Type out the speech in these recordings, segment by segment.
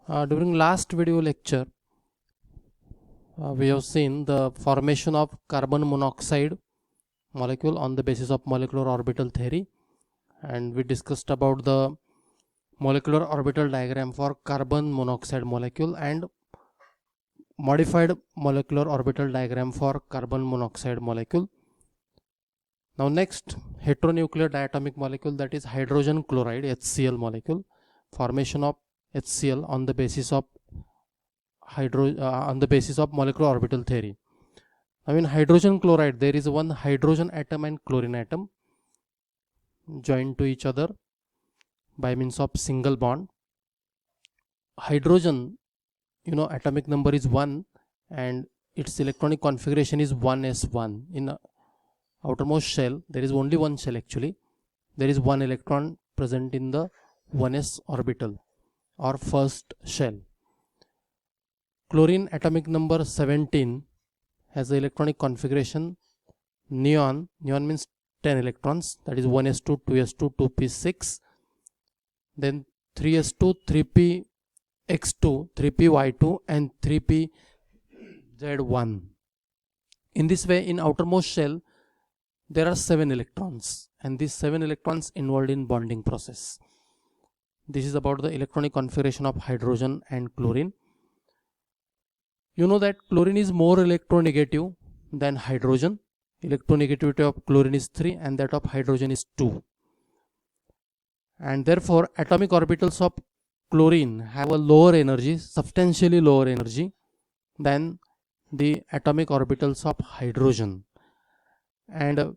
During last video lecture, we have seen the formation of carbon monoxide molecule on the basis of molecular orbital theory, and we discussed about the molecular orbital diagram for carbon monoxide molecule and modified molecular orbital diagram for carbon monoxide molecule. Now next, heteronuclear diatomic molecule, that is hydrogen chloride HCl molecule, formation of HCl on the basis of molecular orbital theory. Now in hydrogen chloride there is one hydrogen atom and chlorine atom joined to each other by means of single bond. Hydrogen, atomic number is 1 and its electronic configuration is 1s1. In outermost shell there is only one shell actually. There is one electron present in the 1s orbital or first shell. Chlorine atomic number 17 has the electronic configuration neon. Neon means 10 electrons, that is 1s2, 2s2, 2p6, then 3s2, 3px2, 3py2 and 3pz1. In this way, in outermost shell there are 7 electrons and these 7 electrons involved in bonding process. This is about the electronic configuration of hydrogen and chlorine. You know that chlorine is more electronegative than hydrogen. Electronegativity of chlorine is 3 and that of hydrogen is 2. And therefore atomic orbitals of chlorine have a lower energy, substantially lower energy than the atomic orbitals of hydrogen. And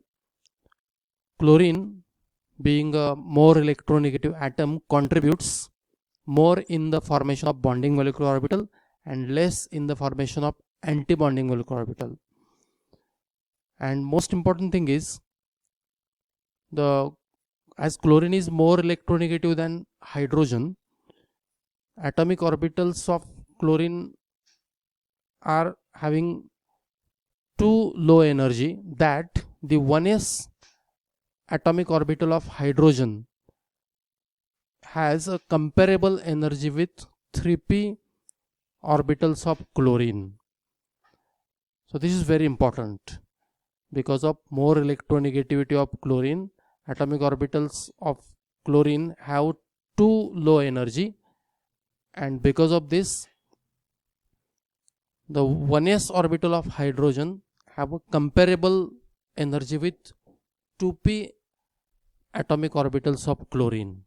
chlorine, being a more electronegative atom, contributes more in the formation of bonding molecular orbital and less in the formation of anti-bonding molecular orbital. And most important thing is, as chlorine is more electronegative than hydrogen, atomic orbitals of chlorine are having too low energy that the 1s atomic orbital of hydrogen has a comparable energy with 3p orbitals of chlorine. So this is very important. Because of more electronegativity of chlorine, atomic orbitals of chlorine have too low energy, and because of this the 1s orbital of hydrogen have a comparable energy with 2p atomic orbitals of chlorine.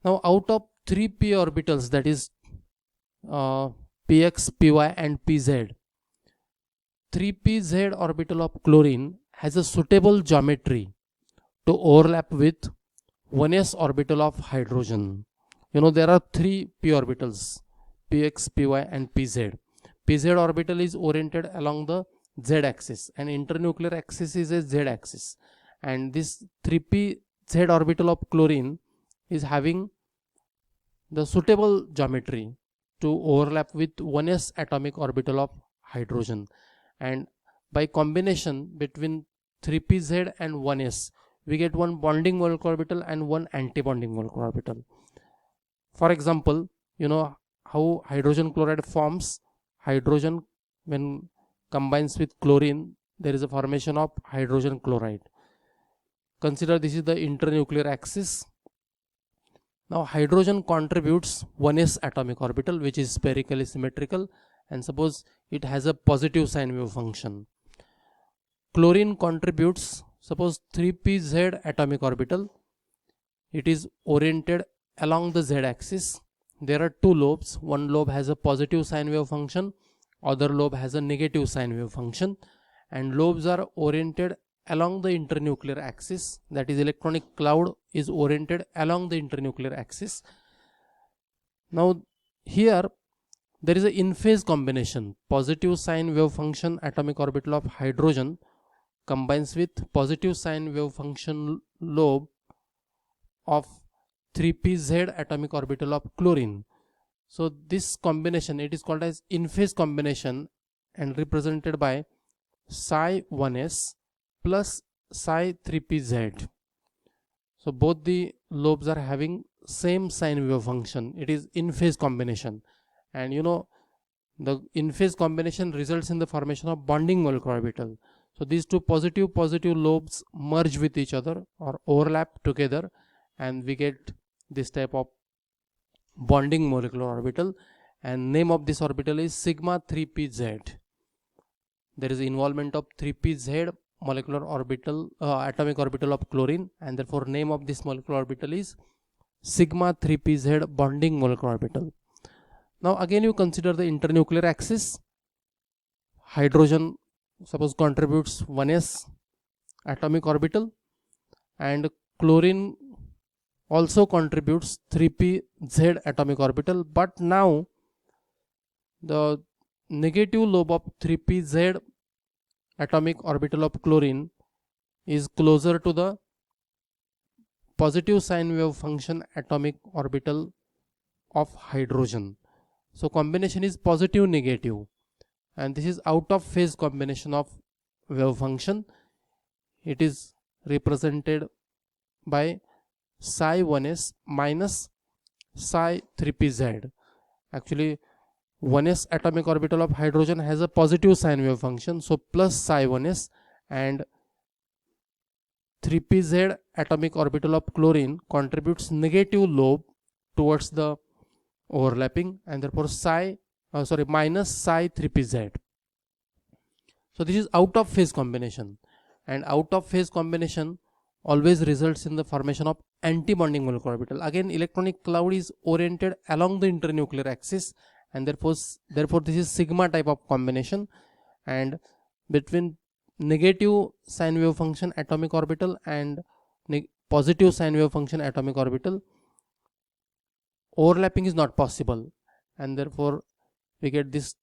Now out of 3p orbitals, that is px, py and pz, 3pz orbital of chlorine has a suitable geometry to overlap with 1s orbital of hydrogen. There are 3 p orbitals, px, py and pz. Pz orbital is oriented along the z axis and internuclear axis is a z axis, and this 3pz orbital of chlorine is having the suitable geometry to overlap with 1s atomic orbital of hydrogen, and by combination between 3pz and 1s we get one bonding molecular orbital and one anti-bonding molecular orbital. For example, how hydrogen chloride forms. Hydrogen, when combines with chlorine, there is a formation of hydrogen chloride. Consider this is the internuclear axis. Now hydrogen contributes 1s atomic orbital, which is spherically symmetrical, and suppose it has a positive sine wave function. Chlorine contributes, suppose 3pz atomic orbital. It is oriented along the z axis. There are 2 lobes. One lobe has a positive sine wave function, other lobe has a negative sine wave function, and lobes are oriented along the internuclear axis, that is electronic cloud is oriented along the internuclear axis. Now here there is an in-phase combination. Positive sine wave function atomic orbital of hydrogen combines with positive sine wave function lobe of 3pz atomic orbital of chlorine. So this combination, it is called as in-phase combination and represented by psi 1s plus psi 3pz. So both the lobes are having same sine wave function. It is in phase combination, and the in phase combination results in the formation of bonding molecular orbital. So these two positive lobes merge with each other or overlap together, and we get this type of bonding molecular orbital, and name of this orbital is sigma 3pz. There is involvement of 3pz molecular orbital, atomic orbital of chlorine, and therefore name of this molecular orbital is sigma 3pz bonding molecular orbital. Now again you consider the internuclear axis. Hydrogen suppose contributes 1s atomic orbital, and chlorine also contributes 3pz atomic orbital, but now the negative lobe of 3pz atomic orbital of chlorine is closer to the positive sine wave function atomic orbital of hydrogen. So combination is positive negative, and this is out of phase combination of wave function. It is represented by psi 1s minus psi 3pz. Actually 1s atomic orbital of hydrogen has a positive sine wave function, so plus psi 1s, and 3pz atomic orbital of chlorine contributes negative lobe towards the overlapping, and therefore minus psi 3pz. So this is out of phase combination, and out of phase combination always results in the formation of anti-bonding molecular orbital. Again electronic cloud is oriented along the internuclear axis, and therefore this is sigma type of combination, and between negative sine wave function atomic orbital and positive sine wave function atomic orbital overlapping is not possible, and therefore we get this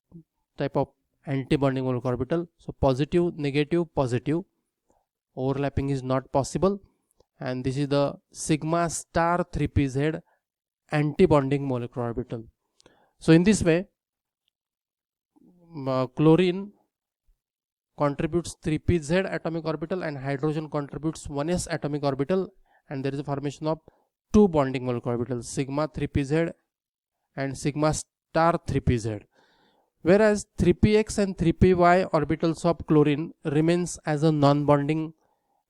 type of anti-bonding molecular orbital. So positive negative positive overlapping is not possible, and this is the sigma star 3pz anti-bonding molecular orbital. So in this way chlorine contributes 3pz atomic orbital and hydrogen contributes 1s atomic orbital, and there is a formation of two bonding molecular orbitals, sigma 3pz and sigma star 3pz, whereas 3px and 3py orbitals of chlorine remains as a non-bonding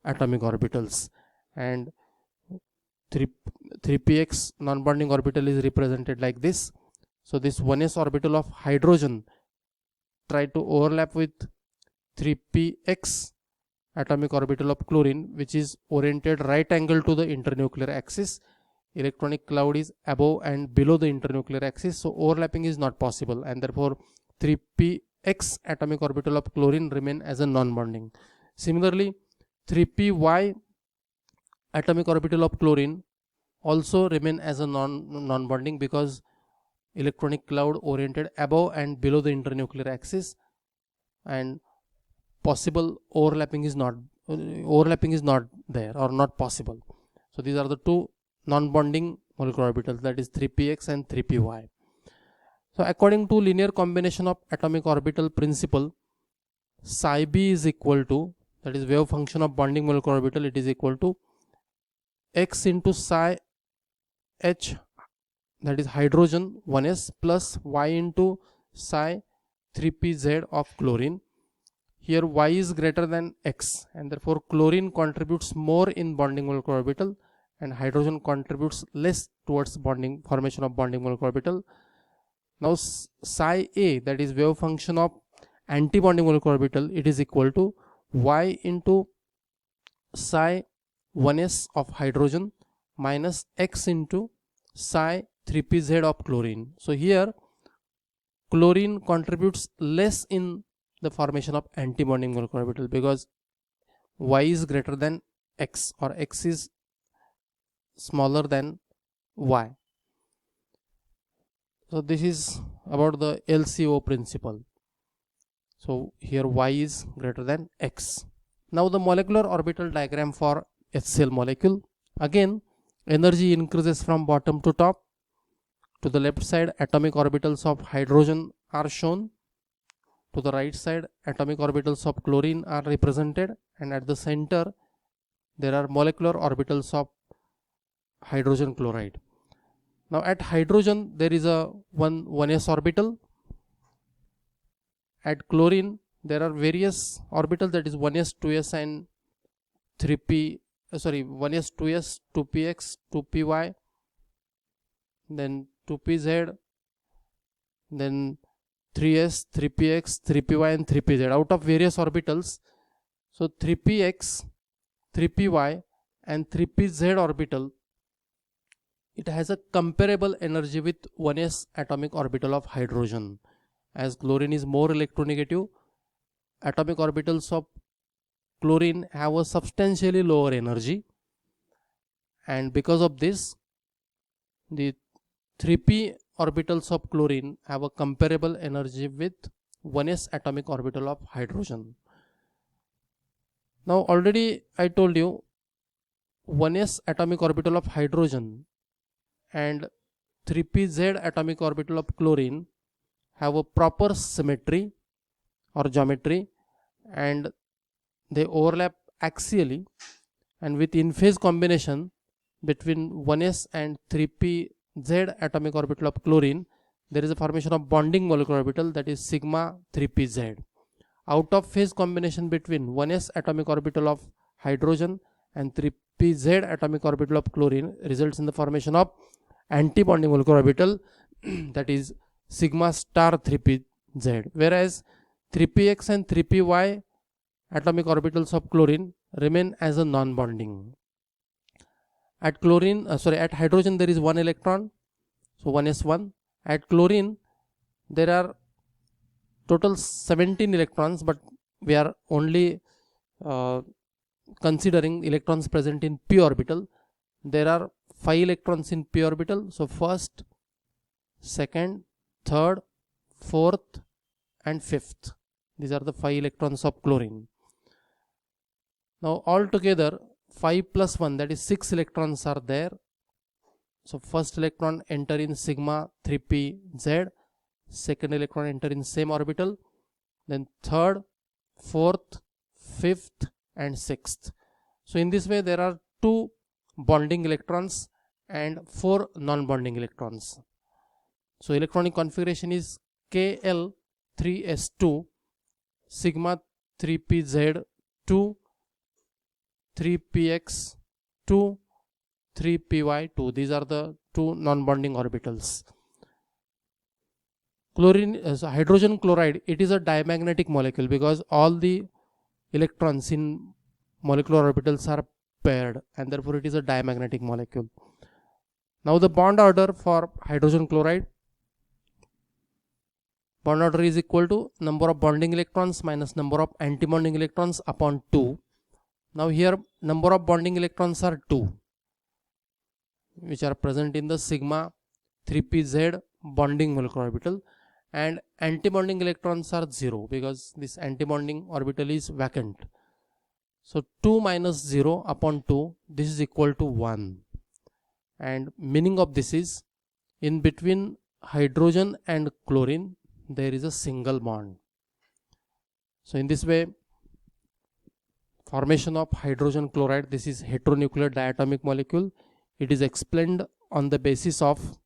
atomic orbitals, and 3px non-bonding orbital is represented like this. So this 1s orbital of hydrogen try to overlap with 3px atomic orbital of chlorine, which is oriented right angle to the internuclear axis. Electronic cloud is above and below the internuclear axis, so overlapping is not possible, and therefore 3px atomic orbital of chlorine remain as a non-bonding. Similarly 3py atomic orbital of chlorine also remain as a non-bonding because electronic cloud oriented above and below the internuclear axis, and possible overlapping is not there or not possible. So these are the two non-bonding molecular orbitals, that is 3px and 3py. So according to linear combination of atomic orbital principle, psi b is equal to, that is wave function of bonding molecular orbital, it is equal to x into psi h, that is hydrogen 1s, plus y into psi 3pz of chlorine. Here y is greater than x, and therefore chlorine contributes more in bonding molecular orbital and hydrogen contributes less towards formation of bonding molecular orbital. Now psi a, that is wave function of anti-bonding molecular orbital, it is equal to y into psi 1s of hydrogen minus x into psi 3pz of chlorine. So here chlorine contributes less in the formation of anti-bonding molecular orbital because y is greater than x or x is smaller than y. So this is about the LCO principle. So here y is greater than x. Now the molecular orbital diagram for HCl molecule. Again energy increases from bottom to top. To the left side atomic orbitals of hydrogen are shown. To the right side atomic orbitals of chlorine are represented, and at the center there are molecular orbitals of hydrogen chloride. Now at hydrogen there is a 1s orbital. At chlorine there are various orbitals, that is 1s, 2s and 3p, 1s, 2s, 2px, 2py, then 2pz, then 3s, 3px, 3py and 3pz out of various orbitals. So 3px, 3py and 3pz orbital, it has a comparable energy with 1s atomic orbital of hydrogen. As chlorine is more electronegative, atomic orbitals of chlorine have a substantially lower energy, and because of this the 3p orbitals of chlorine have a comparable energy with 1s atomic orbital of hydrogen. Now already I told you 1s atomic orbital of hydrogen and 3pz atomic orbital of chlorine have a proper symmetry or geometry, and they overlap axially, and with in phase combination between 1s and 3pz atomic orbital of chlorine there is a formation of bonding molecular orbital, that is sigma 3pz. Out of phase combination between 1s atomic orbital of hydrogen and 3pz atomic orbital of chlorine results in the formation of anti-bonding molecular orbital that is sigma star 3pz, whereas 3px and 3py atomic orbitals of chlorine remain as a non-bonding. At at hydrogen there is 1 electron, so 1s1. At chlorine there are total 17 electrons, but we are only considering electrons present in p orbital. There are 5 electrons in p orbital, so first, second, third, fourth and fifth, these are the 5 electrons of chlorine. Now altogether 5 plus 1, that is 6 electrons are there. So first electron enter in sigma 3pz, second electron enter in same orbital, then third, fourth, fifth and sixth. So in this way there are 2 bonding electrons and 4 non-bonding electrons. So electronic configuration is Kl3s2, sigma 3pz2, 3px2, 3py2. These are the 2 non-bonding orbitals. Hydrogen chloride, it is a diamagnetic molecule because all the electrons in molecular orbitals are paired, and therefore it is a diamagnetic molecule. Now the bond order for hydrogen chloride, bond order is equal to number of bonding electrons minus number of anti-bonding electrons upon 2. Now here number of bonding electrons are 2, which are present in the sigma 3pz bonding molecular orbital, and anti-bonding electrons are 0 because this anti-bonding orbital is vacant. So 2 minus 0 upon 2, this is equal to 1, and meaning of this is in between hydrogen and chlorine there is a single bond. So in this way formation of hydrogen chloride, this is heteronuclear diatomic molecule, it is explained on the basis of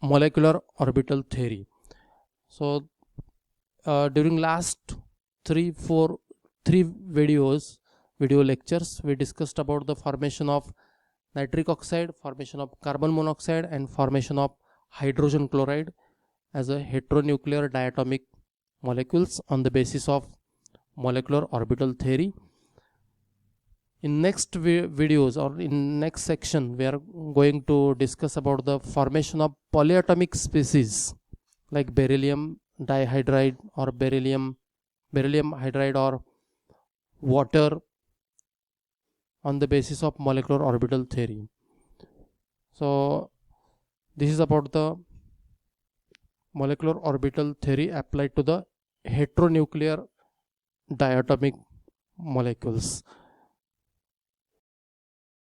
molecular orbital theory. So during last video lectures we discussed about the formation of nitric oxide, formation of carbon monoxide and formation of hydrogen chloride as a heteronuclear diatomic molecules on the basis of molecular orbital theory. In next videos or in next section we are going to discuss about the formation of polyatomic species like beryllium dihydride or beryllium hydride or water on the basis of molecular orbital theory. So this is about the molecular orbital theory applied to the heteronuclear diatomic molecules.